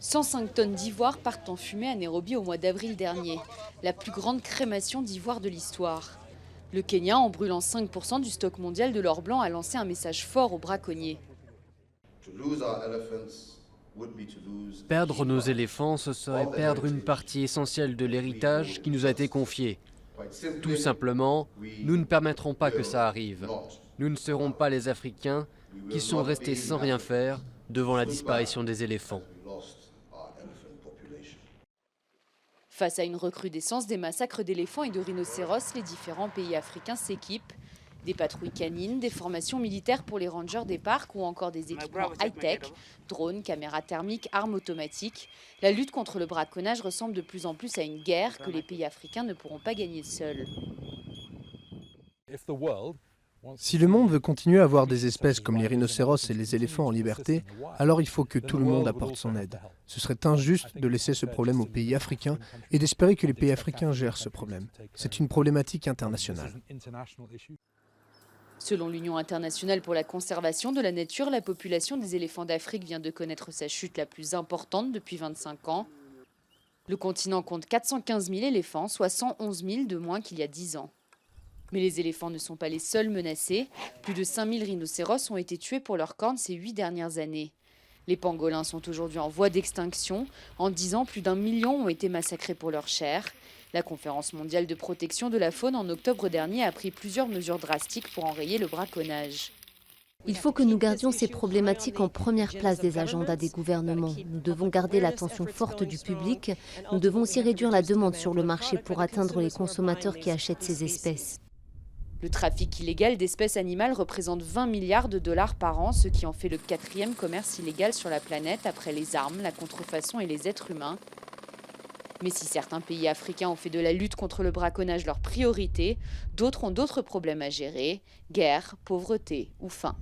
105 tonnes d'ivoire partent en fumée à Nairobi au mois d'avril dernier, la plus grande crémation d'ivoire de l'histoire. Le Kenya, en brûlant 5% du stock mondial de l'or blanc, a lancé un message fort aux braconniers. Perdre nos éléphants, ce serait perdre une partie essentielle de l'héritage qui nous a été confié. Tout simplement, nous ne permettrons pas que ça arrive. Nous ne serons pas les Africains qui sont restés sans rien faire devant la disparition des éléphants. Face à une recrudescence des massacres d'éléphants et de rhinocéros, les différents pays africains s'équipent. Des patrouilles canines, des formations militaires pour les rangers des parcs ou encore des équipements high-tech, drones, caméras thermiques, armes automatiques. La lutte contre le braconnage ressemble de plus en plus à une guerre que les pays africains ne pourront pas gagner seuls. Si le monde veut continuer à avoir des espèces comme les rhinocéros et les éléphants en liberté, alors il faut que tout le monde apporte son aide. Ce serait injuste de laisser ce problème aux pays africains et d'espérer que les pays africains gèrent ce problème. C'est une problématique internationale. Selon l'Union internationale pour la conservation de la nature, la population des éléphants d'Afrique vient de connaître sa chute la plus importante depuis 25 ans. Le continent compte 415 000 éléphants, soit 111 000 de moins qu'il y a 10 ans. Mais les éléphants ne sont pas les seuls menacés. Plus de 5 000 rhinocéros ont été tués pour leurs cornes ces 8 dernières années. Les pangolins sont aujourd'hui en voie d'extinction. En 10 ans, plus d'1 million ont été massacrés pour leur chair. La Conférence mondiale de protection de la faune en octobre dernier a pris plusieurs mesures drastiques pour enrayer le braconnage. Il faut que nous gardions ces problématiques en première place des agendas des gouvernements. Nous devons garder l'attention forte du public. Nous devons aussi réduire la demande sur le marché pour atteindre les consommateurs qui achètent ces espèces. Le trafic illégal d'espèces animales représente 20 milliards de dollars par an, ce qui en fait le 4e commerce illégal sur la planète après les armes, la contrefaçon et les êtres humains. Mais si certains pays africains ont fait de la lutte contre le braconnage leur priorité, d'autres ont d'autres problèmes à gérer, guerre, pauvreté ou faim.